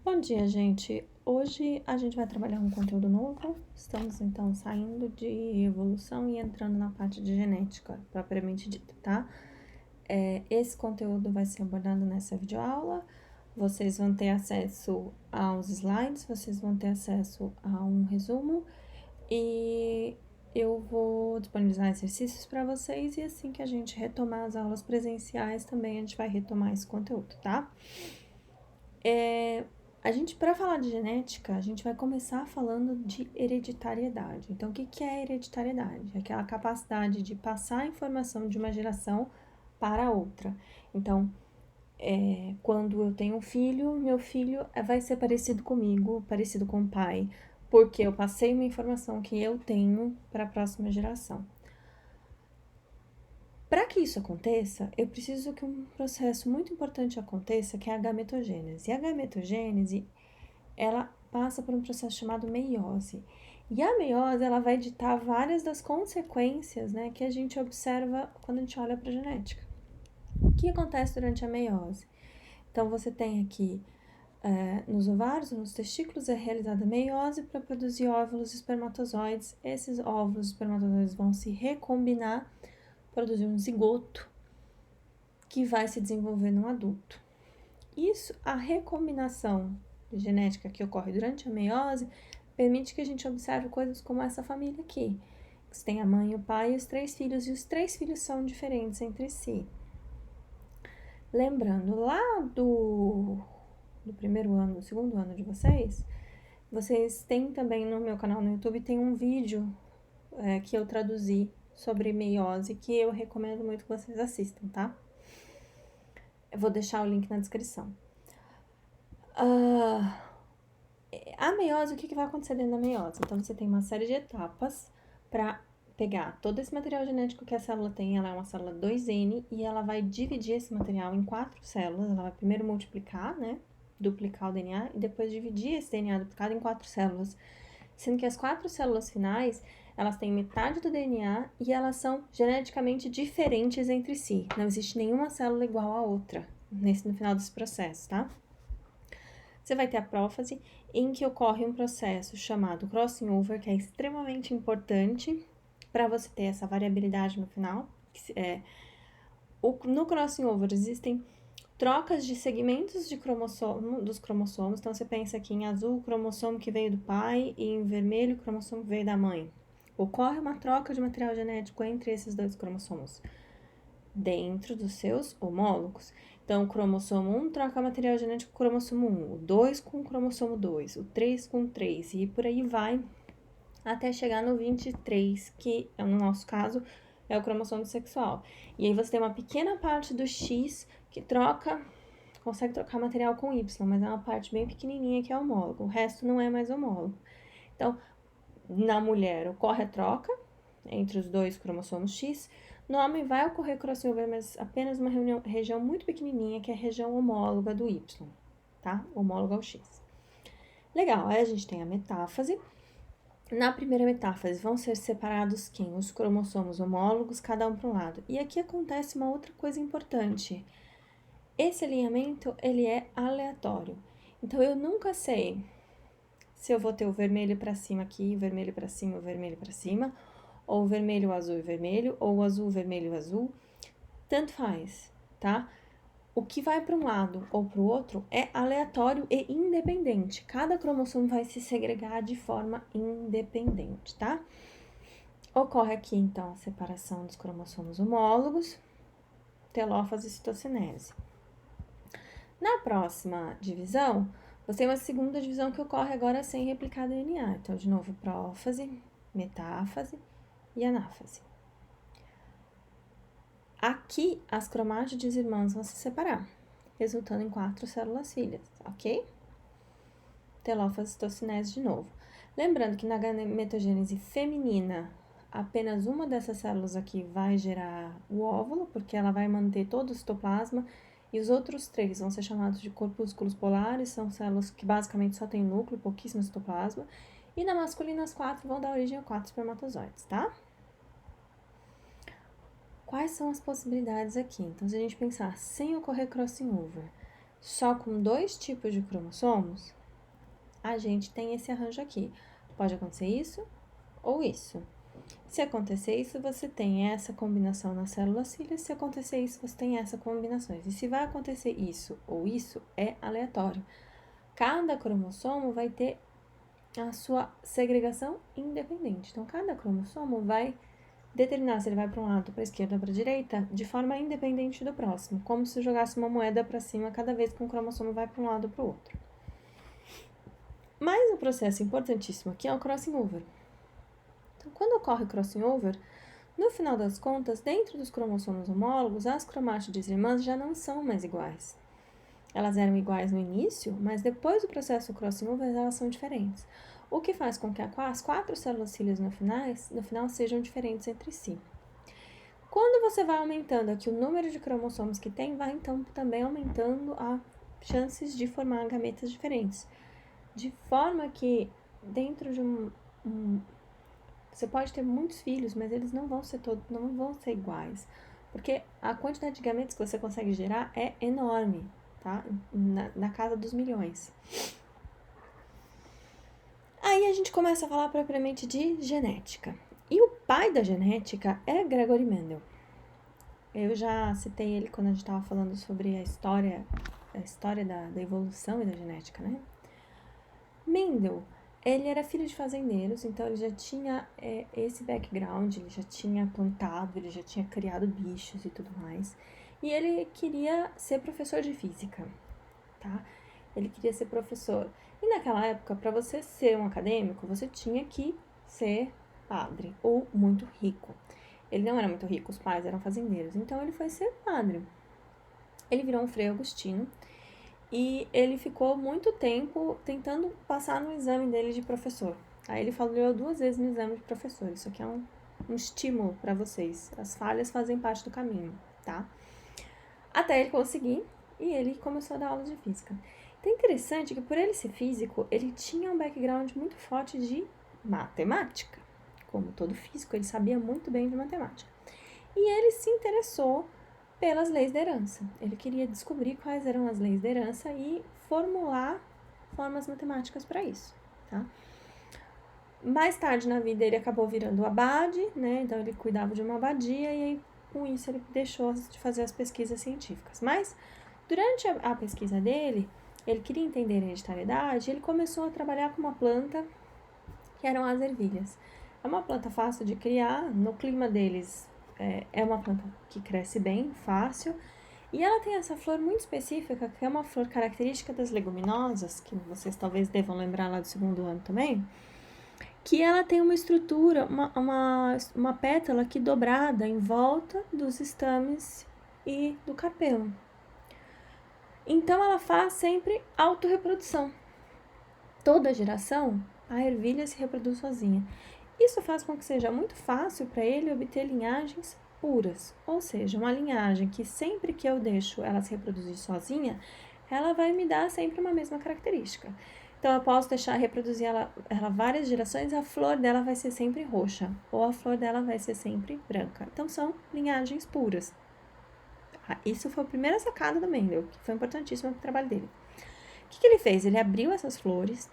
Bom dia, gente. Hoje a gente vai trabalhar um conteúdo novo. Estamos então saindo de evolução e entrando na parte de genética, propriamente dita, tá? Esse conteúdo vai ser abordado nessa videoaula. Vocês vão ter acesso aos slides, vocês vão ter acesso a um resumo e eu vou disponibilizar exercícios para vocês e assim que a gente retomar as aulas presenciais também a gente vai retomar esse conteúdo, tá? Para falar de genética, a gente vai começar falando de hereditariedade. Então, o que é hereditariedade? É aquela capacidade de passar a informação de uma geração para outra. Então, quando eu tenho um filho, meu filho vai ser parecido comigo, parecido com o pai, porque eu passei uma informação que eu tenho para a próxima geração. Para que isso aconteça, eu preciso que um processo muito importante aconteça, que é a gametogênese. E a gametogênese, ela passa por um processo chamado meiose. E a meiose, ela vai ditar várias das consequências, né, que a gente observa quando a gente olha para a genética. O que acontece durante a meiose? Então, você tem aqui, nos ovários, nos testículos, é realizada a meiose para produzir óvulos e espermatozoides. Esses óvulos e espermatozoides vão se recombinar, produzir um zigoto, que vai se desenvolver no adulto. Isso, a recombinação genética que ocorre durante a meiose, permite que a gente observe coisas como essa família aqui. Você tem a mãe, o pai e os 3 filhos, e os 3 filhos são diferentes entre si. Lembrando, lá do primeiro ano, do segundo ano de vocês têm também no meu canal no YouTube, tem um vídeo que eu traduzi sobre meiose, que eu recomendo muito que vocês assistam, tá? Eu vou deixar o link na descrição. A meiose, o que vai acontecer dentro da meiose? Então, você tem uma série de etapas para pegar todo esse material genético que a célula tem. Ela é uma célula 2N e ela vai dividir esse material em 4 células. Ela vai primeiro multiplicar, né? Duplicar o DNA e depois dividir esse DNA duplicado em 4 células. Sendo que as 4 células finais, elas têm metade do DNA e elas são geneticamente diferentes entre si. Não existe nenhuma célula igual à outra no final desse processo, tá? Você vai ter a prófase, em que ocorre um processo chamado crossing over, que é extremamente importante para você ter essa variabilidade no final. No crossing over existem trocas de segmentos de dos cromossomos. Então, você pensa aqui em azul, o cromossomo que veio do pai, e em vermelho, o cromossomo que veio da mãe. Ocorre uma troca de material genético entre esses dois cromossomos dentro dos seus homólogos. Então, o cromossomo 1 troca material genético com o cromossomo 1, o 2 com o cromossomo 2, o 3 com o 3, e por aí vai até chegar no 23, que no nosso caso é o cromossomo sexual. E aí você tem uma pequena parte do X que consegue trocar material com Y, mas é uma parte bem pequenininha que é homólogo, o resto não é mais homólogo. Então, na mulher ocorre a troca entre os dois cromossomos X. No homem vai ocorrer crossover, mas apenas uma região muito pequenininha, que é a região homóloga do Y, tá? Homóloga ao X. Legal, aí a gente tem a metáfase. Na primeira metáfase vão ser separados quem? Os cromossomos homólogos, cada um para um lado. E aqui acontece uma outra coisa importante. Esse alinhamento, ele é aleatório. Então, eu nunca sei se eu vou ter o vermelho para cima aqui, o vermelho para cima, o vermelho para cima, ou vermelho, azul e vermelho, ou azul, vermelho e azul, tanto faz, tá? O que vai para um lado ou para o outro é aleatório e independente. Cada cromossomo vai se segregar de forma independente, tá? Ocorre aqui, então, a separação dos cromossomos homólogos, telófase e citocinese. Na próxima divisão, você tem uma segunda divisão que ocorre agora sem replicar DNA. Então, de novo, prófase, metáfase e anáfase. Aqui, as cromátides irmãs vão se separar, resultando em 4 células filhas, ok? Telófase e citocinese de novo. Lembrando que na gametogênese feminina, apenas uma dessas células aqui vai gerar o óvulo, porque ela vai manter todo o citoplasma, e os outros 3 vão ser chamados de corpúsculos polares, são células que basicamente só tem núcleo, pouquíssimo citoplasma, e na masculina as 4 vão dar origem a 4 espermatozoides, tá? Quais são as possibilidades aqui? Então, se a gente pensar sem ocorrer crossing over, só com 2 tipos de cromossomos, a gente tem esse arranjo aqui. Pode acontecer isso ou isso. Se acontecer isso, você tem essa combinação nas células cílias. Se acontecer isso, você tem essa combinação. E se vai acontecer isso ou isso, é aleatório. Cada cromossomo vai ter a sua segregação independente. Então, cada cromossomo vai determinar se ele vai para um lado, para a esquerda ou para a direita, de forma independente do próximo, como se jogasse uma moeda para cima cada vez que um cromossomo vai para um lado ou para o outro. Mas um processo importantíssimo aqui é o crossing over. Então, quando ocorre o crossing over, no final das contas, dentro dos cromossomos homólogos, as cromátides irmãs já não são mais iguais. Elas eram iguais no início, mas depois do processo crossing over, elas são diferentes. O que faz com que as 4 células cílias no final sejam diferentes entre si. Quando você vai aumentando aqui o número de cromossomos que tem, vai então também aumentando as chances de formar gametas diferentes. De forma que dentro de você pode ter muitos filhos, mas eles não vão ser iguais. Porque a quantidade de gametas que você consegue gerar é enorme, tá? Na casa dos milhões. Aí a gente começa a falar propriamente de genética. E o pai da genética é Gregory Mendel. Eu já citei ele quando a gente estava falando sobre a história da evolução e da genética, né? Mendel, ele era filho de fazendeiros, então ele já tinha esse background, ele já tinha plantado, ele já tinha criado bichos e tudo mais. E ele queria ser professor de física, tá? Ele queria ser professor. E naquela época, para você ser um acadêmico, você tinha que ser padre ou muito rico. Ele não era muito rico, os pais eram fazendeiros, então ele foi ser padre. Ele virou um Frei Agostino e ele ficou muito tempo tentando passar no exame dele de professor. Aí ele falhou 2 vezes no exame de professor. Isso aqui é um estímulo para vocês. As falhas fazem parte do caminho, tá? Até ele conseguir e ele começou a dar aula de física. Então é interessante que por ele ser físico, ele tinha um background muito forte de matemática. Como todo físico, ele sabia muito bem de matemática. E ele se interessou pelas leis da herança. Ele queria descobrir quais eram as leis da herança e formular formas matemáticas para isso, tá? Mais tarde na vida ele acabou virando abade, né? Então ele cuidava de uma abadia e aí com isso ele deixou de fazer as pesquisas científicas. Mas durante a pesquisa dele, ele queria entender a hereditariedade, ele começou a trabalhar com uma planta que eram as ervilhas. É uma planta fácil de criar, no clima deles é uma planta que cresce bem, fácil, e ela tem essa flor muito específica, que é uma flor característica das leguminosas, que vocês talvez devam lembrar lá do 2º ano também, que ela tem uma estrutura, uma pétala que dobrada em volta dos estames e do carpelo. Então, ela faz sempre autorreprodução. Toda geração, a ervilha se reproduz sozinha. Isso faz com que seja muito fácil para ele obter linhagens puras, ou seja, uma linhagem que sempre que eu deixo ela se reproduzir sozinha, ela vai me dar sempre uma mesma característica. Então, eu posso deixar reproduzir ela várias gerações, a flor dela vai ser sempre roxa, ou a flor dela vai ser sempre branca. Então, são linhagens puras. Isso foi a primeira sacada do Mendel, que foi importantíssima para o trabalho dele. O que ele fez? Ele abriu essas flores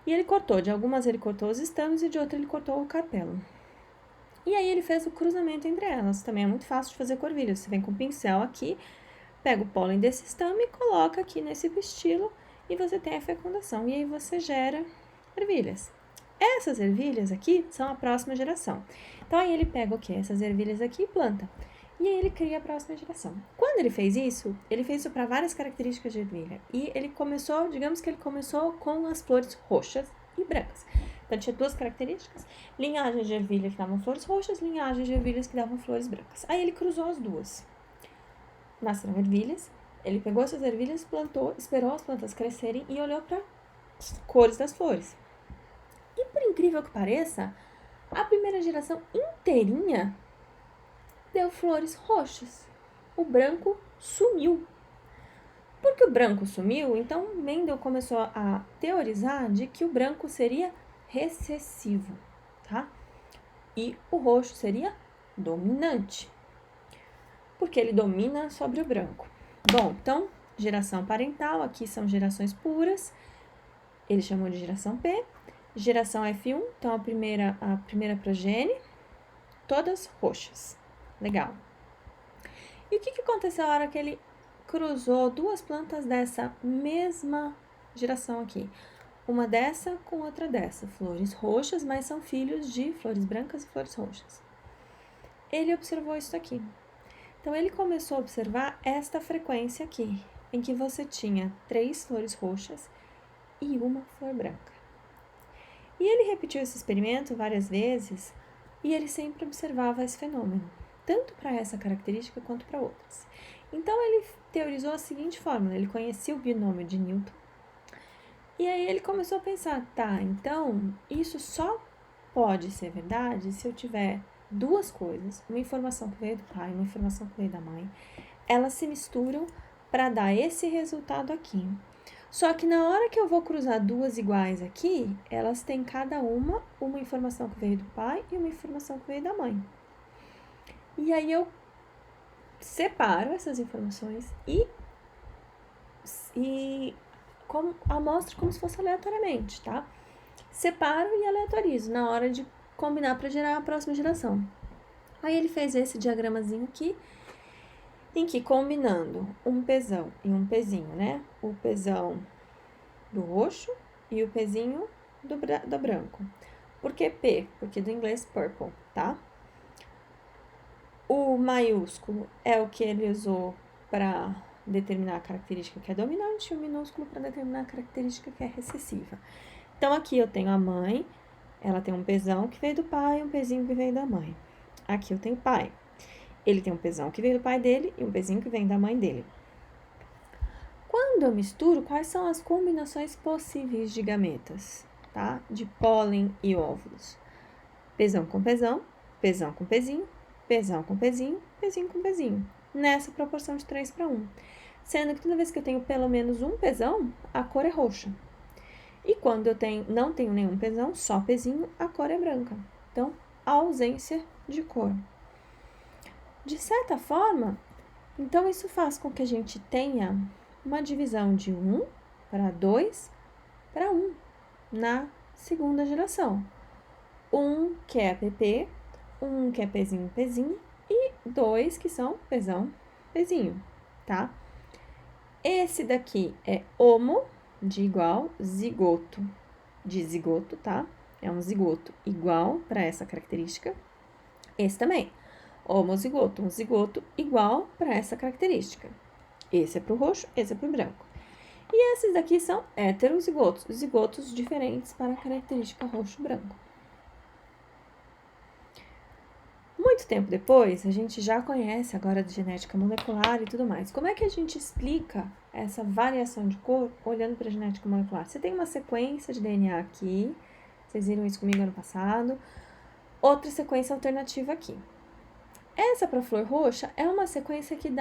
e ele cortou. De algumas ele cortou os estames e de outras ele cortou o carpelo. E aí ele fez o cruzamento entre elas. Também é muito fácil de fazer com ervilha. Você vem com o pincel aqui, pega o pólen desse estame e coloca aqui nesse pistilo e você tem a fecundação. E aí você gera ervilhas. Essas ervilhas aqui são a próxima geração. Então aí ele pega o quê? Essas ervilhas aqui e planta. E aí ele cria a próxima geração. Quando ele fez isso para várias características de ervilha. E ele começou, digamos que ele começou com as flores roxas e brancas. Então tinha 2 características, linhagens de ervilha que davam flores roxas, linhagens de ervilhas que davam flores brancas. Aí ele cruzou as 2. Nasceram ervilhas, ele pegou essas ervilhas, plantou, esperou as plantas crescerem e olhou para as cores das flores. E por incrível que pareça, a primeira geração inteirinha deu flores roxas. O branco sumiu. Porque o branco sumiu, então Mendel começou a teorizar de que o branco seria recessivo, tá? E o roxo seria dominante. Porque ele domina sobre o branco. Bom, então geração parental, aqui são gerações puras, ele chamou de geração P, geração F1, então a primeira progenie, todas roxas. Legal. E o que aconteceu na hora que ele cruzou duas plantas dessa mesma geração aqui? Uma dessa com outra dessa, flores roxas, mas são filhos de flores brancas e flores roxas. Ele observou isso aqui. Então, ele começou a observar esta frequência aqui, em que você tinha 3 flores roxas e uma flor branca. E ele repetiu esse experimento várias vezes e ele sempre observava esse fenômeno, tanto para essa característica quanto para outras. Então, ele teorizou a seguinte fórmula, ele conhecia o binômio de Newton, e aí ele começou a pensar, tá, então, isso só pode ser verdade se eu tiver duas coisas, uma informação que veio do pai, uma informação que veio da mãe, elas se misturam para dar esse resultado aqui. Só que na hora que eu vou cruzar duas iguais aqui, elas têm cada uma informação que veio do pai e uma informação que veio da mãe. E aí eu separo essas informações e amostro como se fosse aleatoriamente, tá? Separo e aleatorizo na hora de combinar para gerar a próxima geração. Aí ele fez esse diagramazinho aqui, em que combinando um pezão e um pezinho, né? O pezão do roxo e o pezinho do branco. Por que P? Porque do inglês purple, tá? O maiúsculo é o que ele usou para determinar a característica que é dominante e o minúsculo para determinar a característica que é recessiva. Então, aqui eu tenho a mãe, ela tem um pezão que veio do pai e um pezinho que veio da mãe. Aqui eu tenho o pai. Ele tem um pezão que veio do pai dele e um pezinho que vem da mãe dele. Quando eu misturo, quais são as combinações possíveis de gametas, tá? De pólen e óvulos. Pezão com pezão, pezão com pezinho, pezão com pezinho, pezinho com pezinho. Nessa proporção de 3:1. Sendo que toda vez que eu tenho pelo menos um pezão, a cor é roxa. E quando eu não tenho nenhum pezão, só pezinho, a cor é branca. Então, a ausência de cor. De certa forma, então isso faz com que a gente tenha uma divisão de 1 para 2 para 1 na segunda geração. 1 que é PP, 1 que é pezinho, pezinho, e 2 que são pezão, pezinho, tá? Esse daqui é homo, de igual, zigoto, de zigoto, tá? É um zigoto igual para essa característica. Esse também, homozigoto, um zigoto igual para essa característica. Esse é para o roxo, esse é para o branco. E esses daqui são heterozigotos, zigotos diferentes para a característica roxo-branco. Muito tempo depois, a gente já conhece agora de genética molecular e tudo mais. Como é que a gente explica essa variação de cor olhando para a genética molecular? Você tem uma sequência de DNA aqui, vocês viram isso comigo ano passado, outra sequência alternativa aqui. Essa para a flor roxa é uma sequência que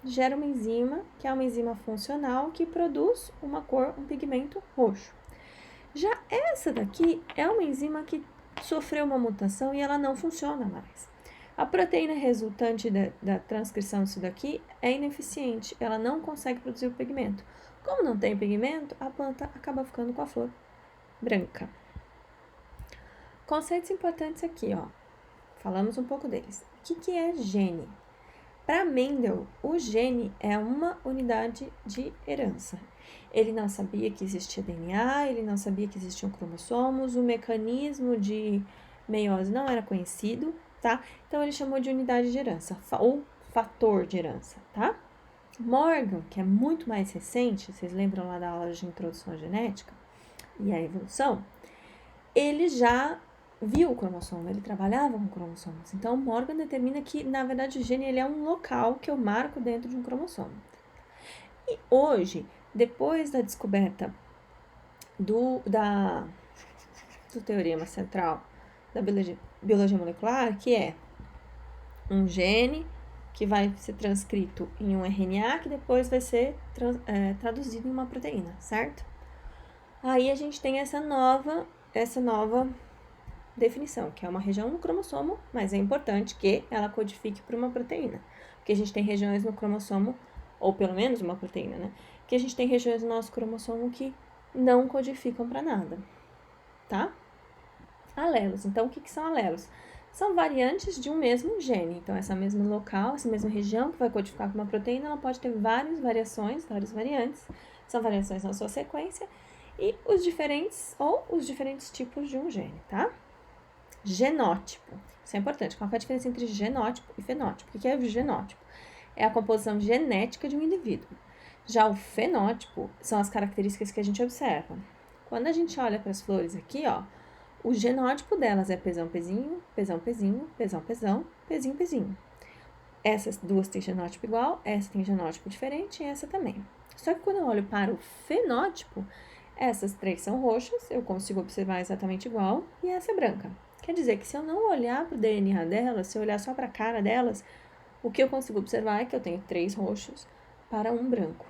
gera uma enzima, que é uma enzima funcional, que produz uma cor, um pigmento roxo. Já essa daqui é uma enzima que sofreu uma mutação e ela não funciona mais. A proteína resultante da transcrição disso daqui é ineficiente, ela não consegue produzir o pigmento. Como não tem pigmento, a planta acaba ficando com a flor branca. Conceitos importantes aqui, ó. Falamos um pouco deles. O que é gene? Para Mendel, o gene é uma unidade de herança. Ele não sabia que existia DNA, ele não sabia que existiam cromossomos, o mecanismo de meiose não era conhecido, tá? Então, ele chamou de unidade de herança, ou fator de herança, tá? Morgan, que é muito mais recente, vocês lembram lá da aula de introdução à genética e à evolução? Ele já viu o cromossomo, ele trabalhava com cromossomos. Então, Morgan determina que, na verdade, o gene ele é um local que eu marco dentro de um cromossomo. E hoje, depois da descoberta do teorema central da biologia molecular, que é um gene que vai ser transcrito em um RNA, que depois vai ser traduzido em uma proteína, certo? Aí a gente tem essa nova definição, que é uma região no cromossomo, mas é importante que ela codifique para uma proteína, porque a gente tem regiões no cromossomo ou pelo menos uma proteína, né? Que a gente tem regiões do nosso cromossomo que não codificam para nada, tá? Alelos. Então, o que são alelos? São variantes de um mesmo gene. Então, essa mesma local, essa mesma região que vai codificar com uma proteína, ela pode ter várias variações, várias variantes. São variações na sua sequência e os diferentes tipos de um gene, tá? Genótipo. Isso é importante. Qual é a diferença entre genótipo e fenótipo? O que é o genótipo? É a composição genética de um indivíduo. Já o fenótipo são as características que a gente observa. Quando a gente olha para as flores aqui, ó, o genótipo delas é pesão, pezinho, pesão, pezinho, pesão, pesão, pezinho, pezinho. Essas duas têm genótipo igual, essa tem genótipo diferente e essa também. Só que quando eu olho para o fenótipo, essas três são roxas, eu consigo observar exatamente igual, e essa é branca. Quer dizer que se eu não olhar para o DNA delas, se eu olhar só para a cara delas, o que eu consigo observar é que eu tenho 3 roxos para um branco.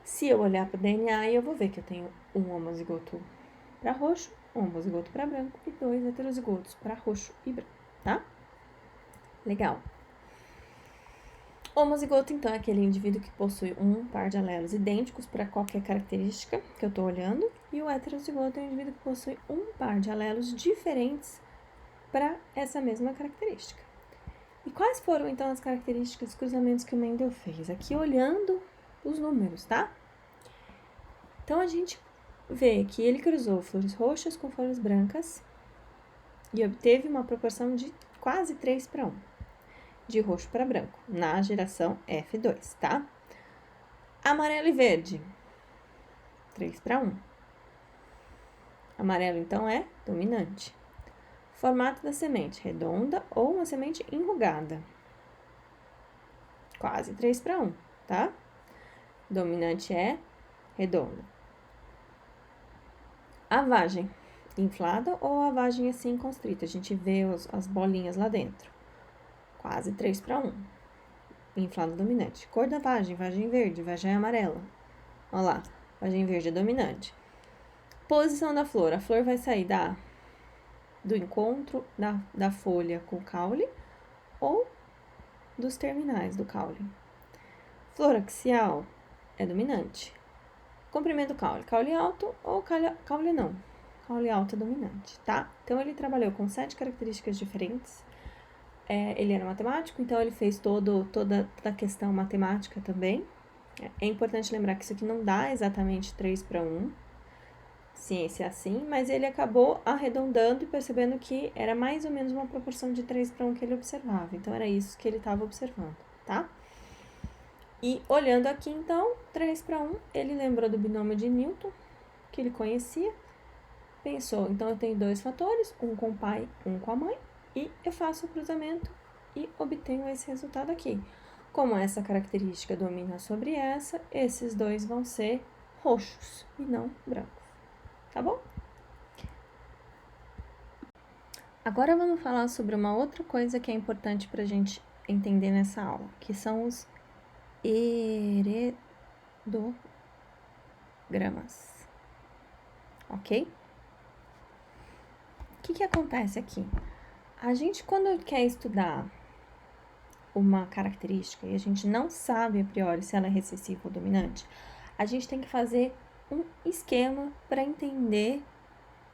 Se eu olhar para o DNA, eu vou ver que eu tenho um homozigoto para roxo, um homozigoto para branco e 2 heterozigotos para roxo e branco, tá? Legal. Homozigoto, então, é aquele indivíduo que possui um par de alelos idênticos para qualquer característica que eu estou olhando, e o heterozigoto é o indivíduo que possui um par de alelos diferentes para essa mesma característica. E quais foram, então, as características dos cruzamentos que o Mendel fez? Aqui, olhando os números, tá? Então, a gente vê que ele cruzou flores roxas com flores brancas e obteve uma proporção de quase 3 para 1, de roxo para branco, na geração F2, tá? Amarelo e verde, 3 para 1. Amarelo, então, é dominante. Formato da semente, redonda ou uma semente enrugada. Quase 3 para 1, tá? Dominante é redonda. A vagem, inflada ou a vagem assim constrita? A gente vê as bolinhas lá dentro. Quase 3 para 1. Inflada dominante. Cor da vagem, vagem verde, vagem amarela. Olha lá, vagem verde é dominante. Posição da flor. A flor vai sair do encontro da folha com o caule ou dos terminais do caule. Flor axial é dominante. Comprimento do caule. Caule alto ou caule não. Caule alto é dominante, tá? Então, ele trabalhou com 7 características diferentes. Ele era matemático, então ele fez toda a questão matemática também. É importante lembrar que isso aqui não dá exatamente 3 para 1. Ciência é assim, mas ele acabou arredondando e percebendo que era mais ou menos uma proporção de 3 para 1 que ele observava. Então, era isso que ele estava observando, tá? E olhando aqui, então, 3 para 1, ele lembrou do binômio de Newton, que ele conhecia. Pensou, então eu tenho 2 fatores, um com o pai, um com a mãe, e eu faço o cruzamento e obtenho esse resultado aqui. Como essa característica domina sobre essa, esses 2 vão ser roxos e não brancos. Tá bom? Agora vamos falar sobre uma outra coisa que é importante para a gente entender nessa aula, que são os heredogramas. Ok? O que acontece aqui? A gente, quando quer estudar uma característica e a gente não sabe a priori se ela é recessiva ou dominante, a gente tem que fazer um esquema para entender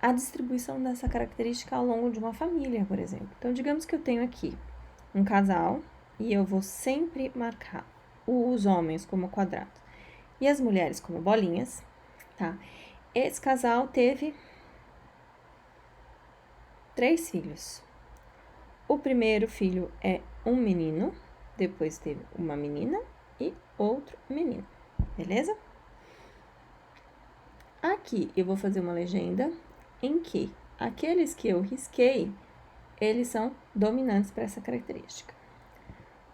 a distribuição dessa característica ao longo de uma família, por exemplo. Então, digamos que eu tenho aqui um casal e eu vou sempre marcar os homens como quadrados e as mulheres como bolinhas, tá? Esse casal teve 3 filhos. O primeiro filho é um menino, depois teve uma menina e outro menino, beleza? Aqui eu vou fazer uma legenda em que aqueles que eu risquei, eles são dominantes para essa característica.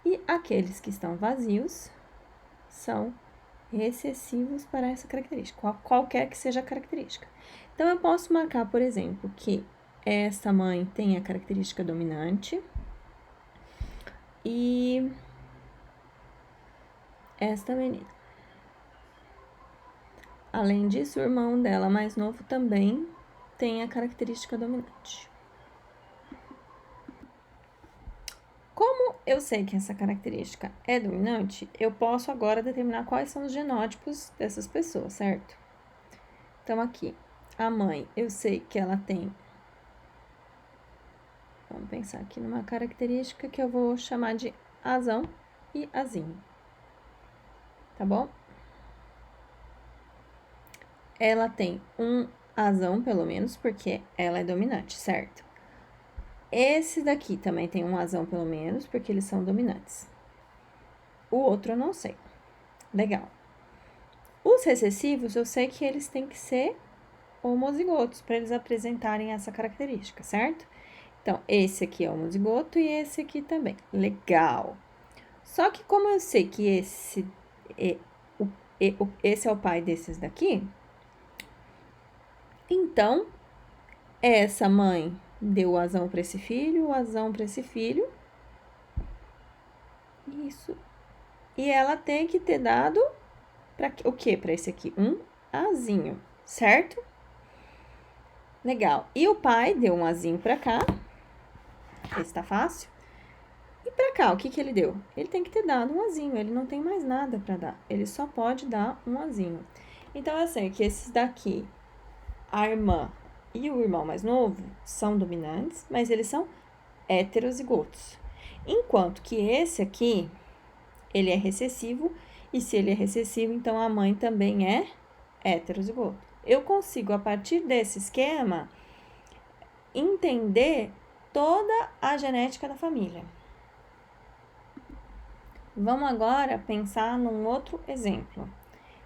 E aqueles que estão vazios são recessivos para essa característica, qualquer que seja a característica. Então, eu posso marcar, por exemplo, que essa mãe tem a característica dominante e esta menina. Além disso, o irmão dela mais novo também tem a característica dominante. Como eu sei que essa característica é dominante, eu posso agora determinar quais são os genótipos dessas pessoas, certo? Então, aqui, a mãe, eu sei que ela tem... Vamos pensar aqui numa característica que eu vou chamar de azão e azinho. Tá bom? Ela tem um azão, pelo menos, porque ela é dominante, certo? Esse daqui também tem um azão, pelo menos, porque eles são dominantes. O outro eu não sei. Legal. Os recessivos, eu sei que eles têm que ser homozigotos para eles apresentarem essa característica, certo? Então, esse aqui é homozigoto e esse aqui também. Legal. Só que como eu sei que esse é o pai desses daqui, então, essa mãe deu o azão para esse filho, o azão para esse filho. Isso. E ela tem que ter dado para o quê? Para esse aqui, um azinho, certo? Legal. E o pai deu um azinho para cá. Esse tá fácil. E para cá, o que que ele deu? Ele tem que ter dado um azinho, ele não tem mais nada para dar. Ele só pode dar um azinho. Então, eu sei que esses daqui, a irmã e o irmão mais novo, são dominantes, mas eles são heterozigotos. Enquanto que esse aqui, ele é recessivo, e se ele é recessivo, então a mãe também é heterozigoto. Eu consigo, a partir desse esquema, entender toda a genética da família. Vamos agora pensar num outro exemplo.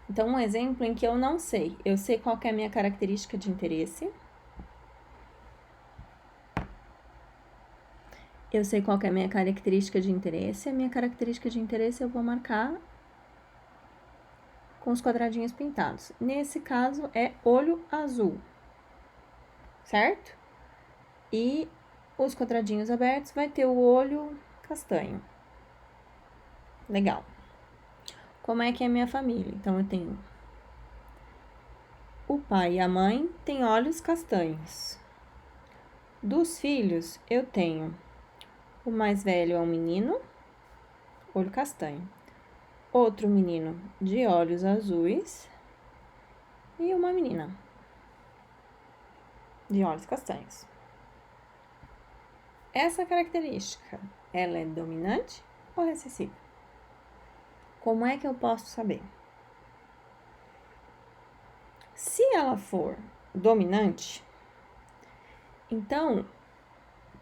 Então, um exemplo em que eu não sei. Eu sei qual que é a minha característica de interesse. Eu sei qual que é a minha característica de interesse. A minha característica de interesse eu vou marcar com os quadradinhos pintados. Nesse caso, é olho azul, certo? E os quadradinhos abertos vai ter o olho castanho. Legal. Como é que é a minha família? Então, eu tenho o pai e a mãe têm olhos castanhos. Dos filhos, eu tenho o mais velho é um menino, olho castanho. Outro menino de olhos azuis e uma menina de olhos castanhos. Essa característica, ela é dominante ou recessiva? Como é que eu posso saber? Se ela for dominante, então,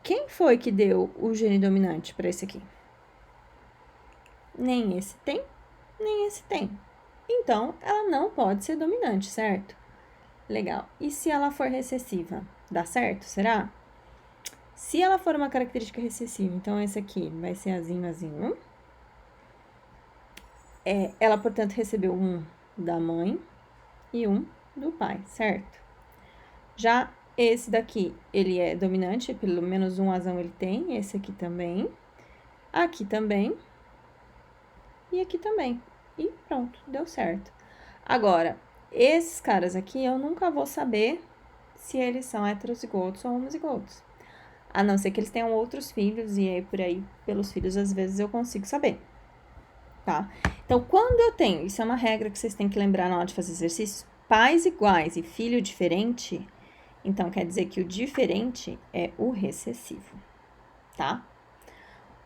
quem foi que deu o gene dominante para esse aqui? Nem esse tem, nem esse tem. Então, ela não pode ser dominante, certo? Legal. E se ela for recessiva? Dá certo? Será? Se ela for uma característica recessiva, então esse aqui vai ser azinho, azinho. Ela, portanto, recebeu um da mãe e um do pai, certo? Já esse daqui, ele é dominante, pelo menos um azão ele tem, esse aqui também, aqui também, e aqui também. E pronto, deu certo. Agora, esses caras aqui, eu nunca vou saber se eles são heterozigotos ou homozigotos. A não ser que eles tenham outros filhos, e aí, por aí, pelos filhos, às vezes eu consigo saber, tá? Então, quando eu tenho, isso é uma regra que vocês têm que lembrar na hora de fazer exercícios, pais iguais e filho diferente, então quer dizer que o diferente é o recessivo, tá?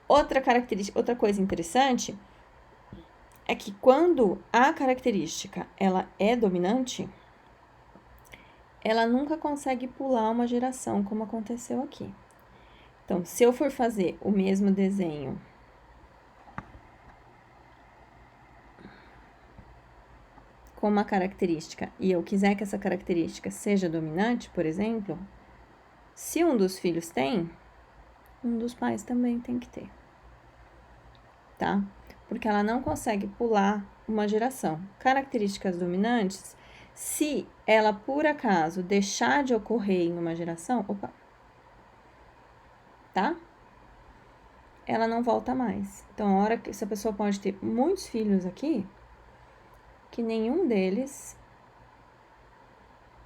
Outra característica, outra coisa interessante é que quando a característica ela é dominante, ela nunca consegue pular uma geração, como aconteceu aqui. Então, se eu for fazer o mesmo desenho com uma característica e eu quiser que essa característica seja dominante, por exemplo, se um dos filhos tem, um dos pais também tem que ter, tá? Porque ela não consegue pular uma geração. Características dominantes, se ela por acaso deixar de ocorrer em uma geração, tá? Ela não volta mais. Então, a hora que essa pessoa pode ter muitos filhos aqui, que nenhum deles,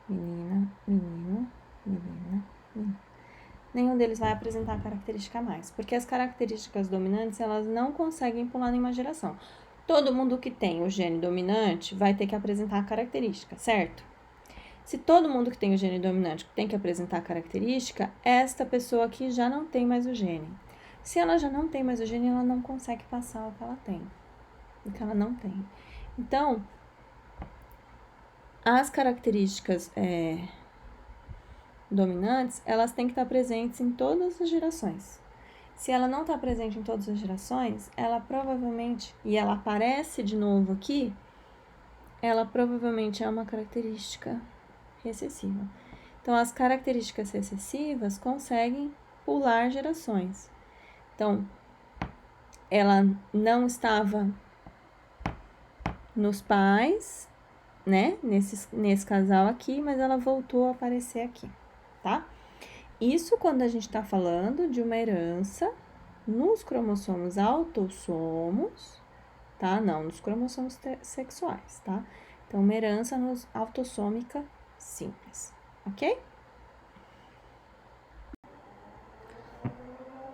menina, menino, menina, menina, nenhum deles vai apresentar a característica mais, porque as características dominantes, elas não conseguem pular em uma geração. Todo mundo que tem o gene dominante vai ter que apresentar a característica, certo? Se todo mundo que tem o gene dominante tem que apresentar a característica, esta pessoa aqui já não tem mais o gene. Se ela já não tem mais o gene, ela não consegue passar o que ela tem, o que ela não tem. Então, as características dominantes, elas têm que estar presentes em todas as gerações. Se ela não está presente em todas as gerações, ela provavelmente, e ela aparece de novo aqui, ela provavelmente é uma característica recessiva. Então, as características recessivas conseguem pular gerações. Então, ela não estava nos pais, né, nesse casal aqui, mas ela voltou a aparecer aqui, tá? Isso quando a gente está falando de uma herança nos cromossomos autossomos, tá? Não, nos cromossomos sexuais, tá? Então, uma herança autossômica simples, ok?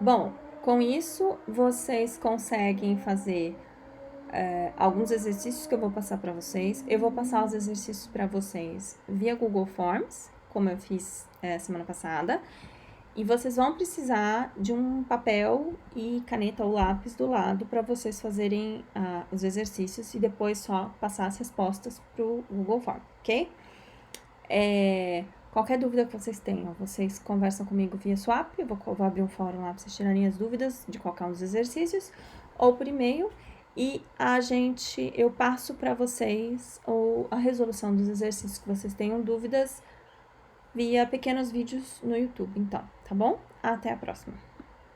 Bom, com isso, vocês conseguem fazer alguns exercícios que eu vou passar para vocês. Eu vou passar os exercícios para vocês via Google Forms, como eu fiz semana passada. E vocês vão precisar de um papel e caneta ou lápis do lado para vocês fazerem os exercícios e depois só passar as respostas para o Google Form, ok? Qualquer dúvida que vocês tenham, vocês conversam comigo via Swap, eu vou abrir um fórum lá para vocês tirarem as dúvidas de qualquer um dos exercícios, ou por e-mail, e eu passo para vocês a resolução dos exercícios que vocês tenham dúvidas via pequenos vídeos no YouTube, então, tá bom? Até a próxima!